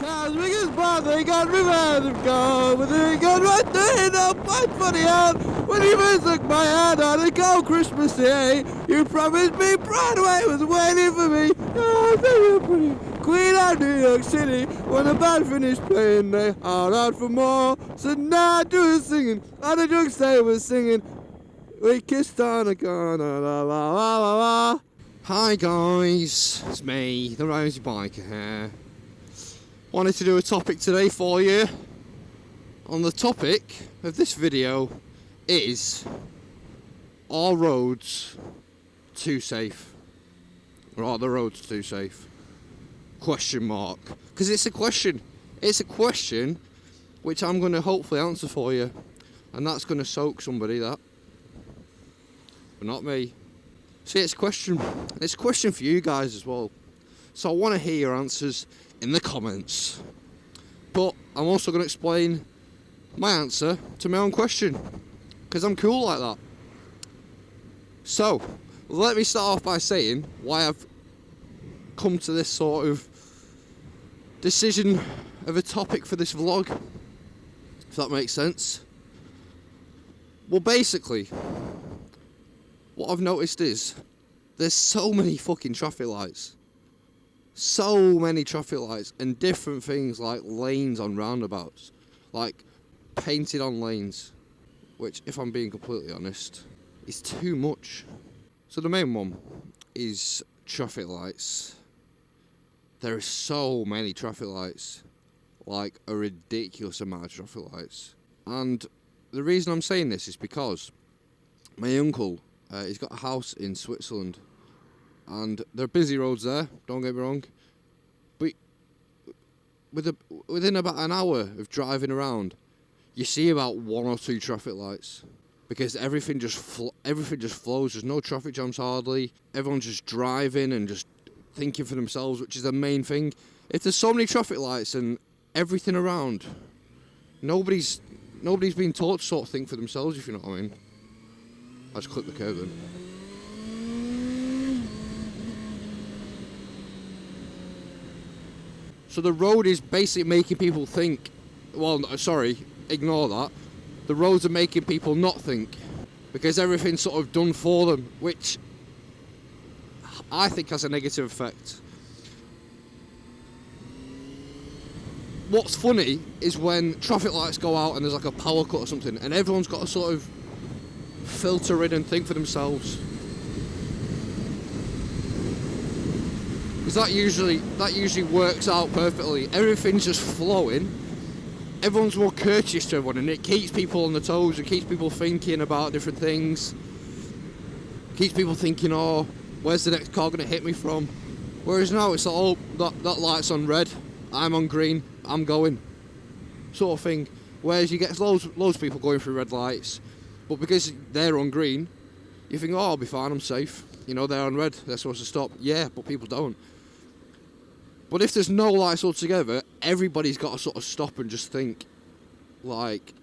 Cars ring his body, got revenge of God. With a gun right there, now fight for the hand. When you first took my hand on a cold Christmas day, you promised me Broadway was waiting for me. Oh, so pretty. Queen of New York City. When the band finished playing, they howled out for more. So now I do is singing, and the drunk stay was singing. We kissed on a corner, la la la la la. Hi guys, it's me, the Rosey biker here. Wanted to do a topic today for you. On the topic of this video is, are roads too safe? Or are the roads too safe? Question mark. Because it's a question. It's a question which I'm going to hopefully answer for you. And that's going to soak somebody, that. But not me. See, it's a question. It's a question for you guys as well. So I want to hear your answers in the comments. But I'm also going to explain my answer to my own question. Because I'm cool like that. So, let me start off by saying why I've come to this sort of decision of a topic for this vlog. If that makes sense. Well, basically, what I've noticed is there's so many fucking traffic lights. So many traffic lights and different things like lanes on roundabouts. Like painted on lanes. Which, if I'm being completely honest, is too much. So the main one is traffic lights. There are so many traffic lights. Like a ridiculous amount of traffic lights. And the reason I'm saying this is because my uncle, he's got a house in Switzerland, and there are busy roads there, don't get me wrong, but within about an hour of driving around, you see about 1 or 2 traffic lights, because everything just flows. There's no traffic jams hardly. Everyone's just driving and just thinking for themselves, which is the main thing. If there's so many traffic lights and everything around, nobody's been taught to sort of think for themselves, if you know what I mean. I just clipped the curb then. So the road is basically making people think. Well, sorry, ignore that. The roads are making people not think. Because everything's sort of done for them, which I think has a negative effect. What's funny is when traffic lights go out and there's like a power cut or something, and everyone's got to sort of filter in and think for themselves. Because that usually works out perfectly. Everything's just flowing. Everyone's more courteous to everyone, and it keeps people on the toes. It keeps people thinking about different things. Keeps people thinking, oh, where's the next car going to hit me from? Whereas now it's like, oh, that light's on red. I'm on green. I'm going. Sort of thing. Whereas you get loads of people going through red lights. But because they're on green, you think, oh, I'll be fine, I'm safe. You know, they're on red, they're supposed to stop. Yeah, but people don't. But if there's no lights altogether, everybody's got to sort of stop and just think, like,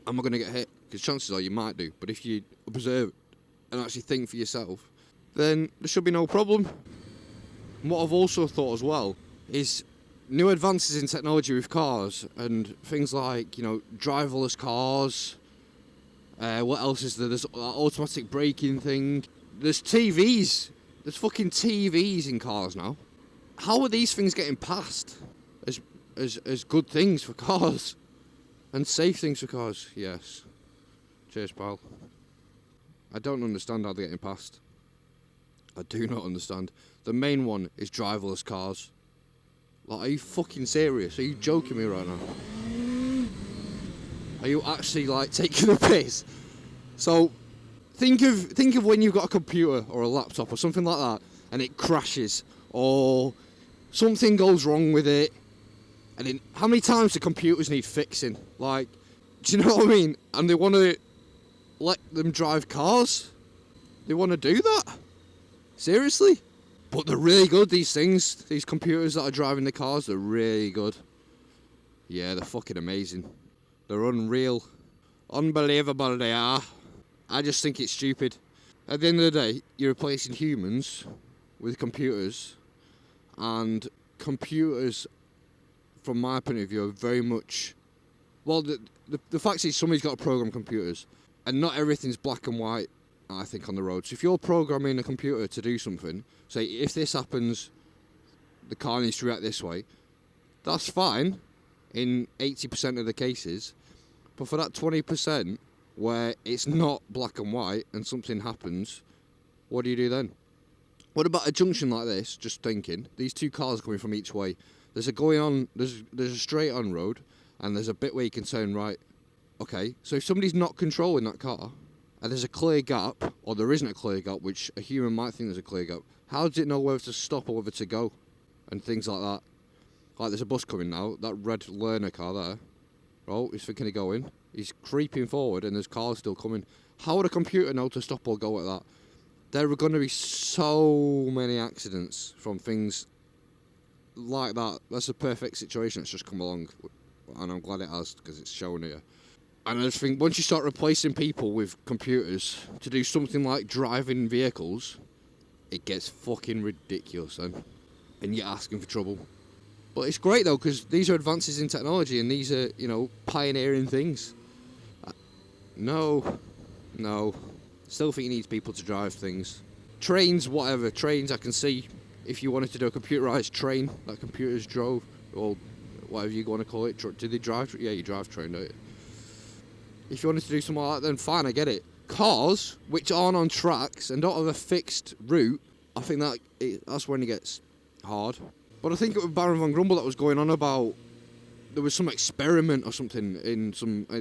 am I going to get hit? Because chances are you might do. But if you observe and actually think for yourself, then there should be no problem. And what I've also thought as well is new advances in technology with cars and things like, you know, driverless cars. What else is there? There's automatic braking thing. There's TVs. There's fucking TVs in cars now. How are these things getting passed as good things for cars? And safe things for cars? Yes. Cheers, pal. I don't understand how they're getting passed. I do not understand. The main one is driverless cars. Like, are you fucking serious? Are you joking me right now? Are you actually, like, taking the piss? So, think of when you've got a computer or a laptop or something like that, and it crashes, or something goes wrong with it, and then how many times do computers need fixing? Like, do you know what I mean? And they want to let them drive cars? They want to do that? Seriously? But they're really good, these things. These computers that are driving the cars, they're really good. Yeah, they're fucking amazing. They're unreal. Unbelievable they are. I just think it's stupid. At the end of the day, you're replacing humans with computers, and computers from my point of view, are very much... Well, the fact is somebody's got to program computers, and not everything's black and white, I think, on the road. So if you're programming a computer to do something, say, if this happens, the car needs to react this way, that's fine in 80% of the cases. But for that 20% where it's not black and white and something happens, what do you do then? What about a junction like this? Just thinking, these two cars coming from each way. There's a straight on road, and there's a bit where you can turn right. Okay, so if somebody's not controlling that car, and there's a clear gap, or there isn't a clear gap, which a human might think there's a clear gap, how does it know whether to stop or whether to go? And things like that. Like, there's a bus coming now, that red learner car there. Oh, he's thinking of going. He's creeping forward, and there's cars still coming. How would a computer know to stop or go at that? There are going to be so many accidents from things like that. That's a perfect situation that's just come along, and I'm glad it has, because it's shown here. And I just think once you start replacing people with computers to do something like driving vehicles, it gets fucking ridiculous then, and you're asking for trouble. But it's great though, because these are advances in technology, and these are, you know, pioneering things. No. Still think you need people to drive things. Trains, whatever. Trains, I can see if you wanted to do a computerised train that computers drove, or whatever you want to call it. Do they drive? Yeah, you drive train, don't you? If you wanted to do something like that, then fine, I get it. Cars, which aren't on tracks and don't have a fixed route, I think that's when it gets hard. But I think it was Baron Van Grumble that was going on about there was some experiment or something in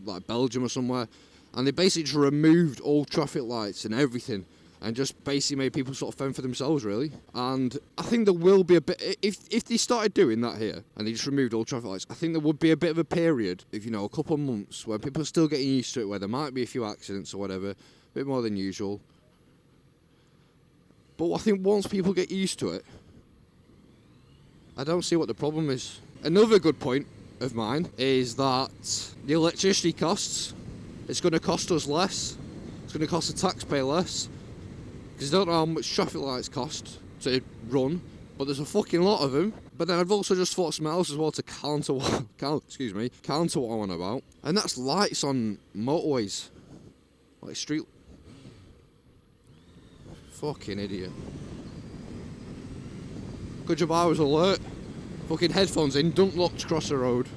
like Belgium or somewhere, and they basically just removed all traffic lights and everything, and just basically made people sort of fend for themselves, really. And I think there will be a bit, if they started doing that here, and they just removed all traffic lights, I think there would be a bit of a period, if you know, a couple of months, where people are still getting used to it, where there might be a few accidents or whatever, a bit more than usual. But I think once people get used to it, I don't see what the problem is. Another good point of mine is that the electricity costs, it's going to cost us less, it's going to cost the taxpayer less, because I don't know how much traffic lights cost to run, but there's a fucking lot of them. But then I've also just thought something else as well to counter what I'm on about, and that's lights on motorways, like street. Fucking idiot. Good job I was alert. Fucking headphones in, don't look to cross the road,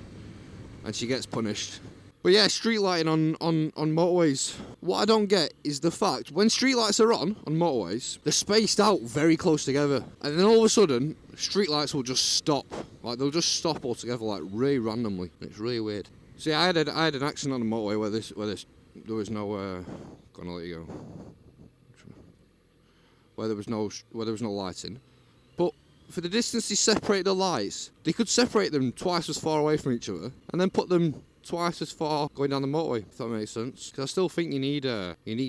and she gets punished. But yeah, street lighting on motorways. What I don't get is the fact, when street lights are on motorways, they're spaced out very close together. And then all of a sudden, street lights will just stop. Like, they'll just stop altogether, like, really randomly. It's really weird. See, I had an accident on the motorway where there was no, gonna let you go. Where there was no lighting. But for the distance they separate the lights, they could separate them twice as far away from each other, and then put them twice as far going down the motorway, if that makes sense. Because I still think you need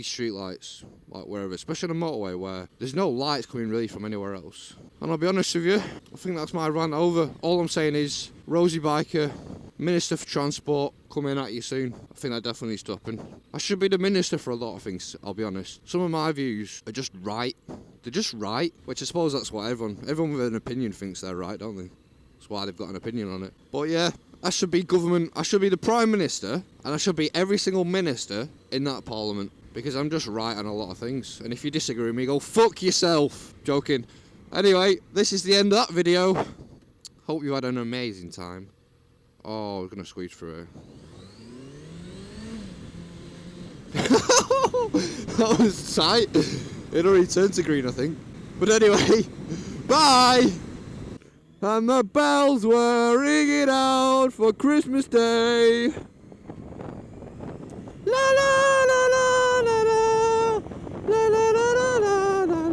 street lights, like wherever, especially on a motorway where there's no lights coming really from anywhere else. And I'll be honest with you, I think that's my rant over. All I'm saying is, Rosey Biker, Minister for Transport, coming at you soon. I think that definitely needs to happen. I should be the minister for a lot of things, I'll be honest. Some of my views are just right. They're just right, which I suppose that's what everyone with an opinion thinks they're right, don't they? That's why they've got an opinion on it. But yeah, I should be government, I should be the Prime Minister, and I should be every single minister in that parliament, because I'm just right on a lot of things. And if you disagree with me, go fuck yourself. Joking. Anyway, this is the end of that video. Hope you had an amazing time. Oh, we're gonna squeeze through here. That was tight. It already turned to green, I think. But anyway, bye! And the bells were ringing out for Christmas Day. La la la la la la la la la la la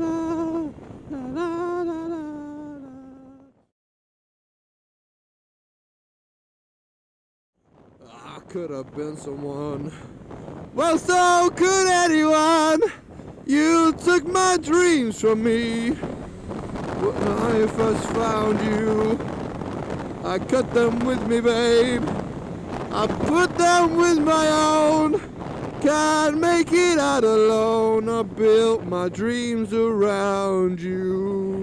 la la la. I could have been someone. Well, so could anyone. You took my dreams from me. When I first found you, I cut them with me, babe. I put them with my own. Can't make it out alone. I built my dreams around you.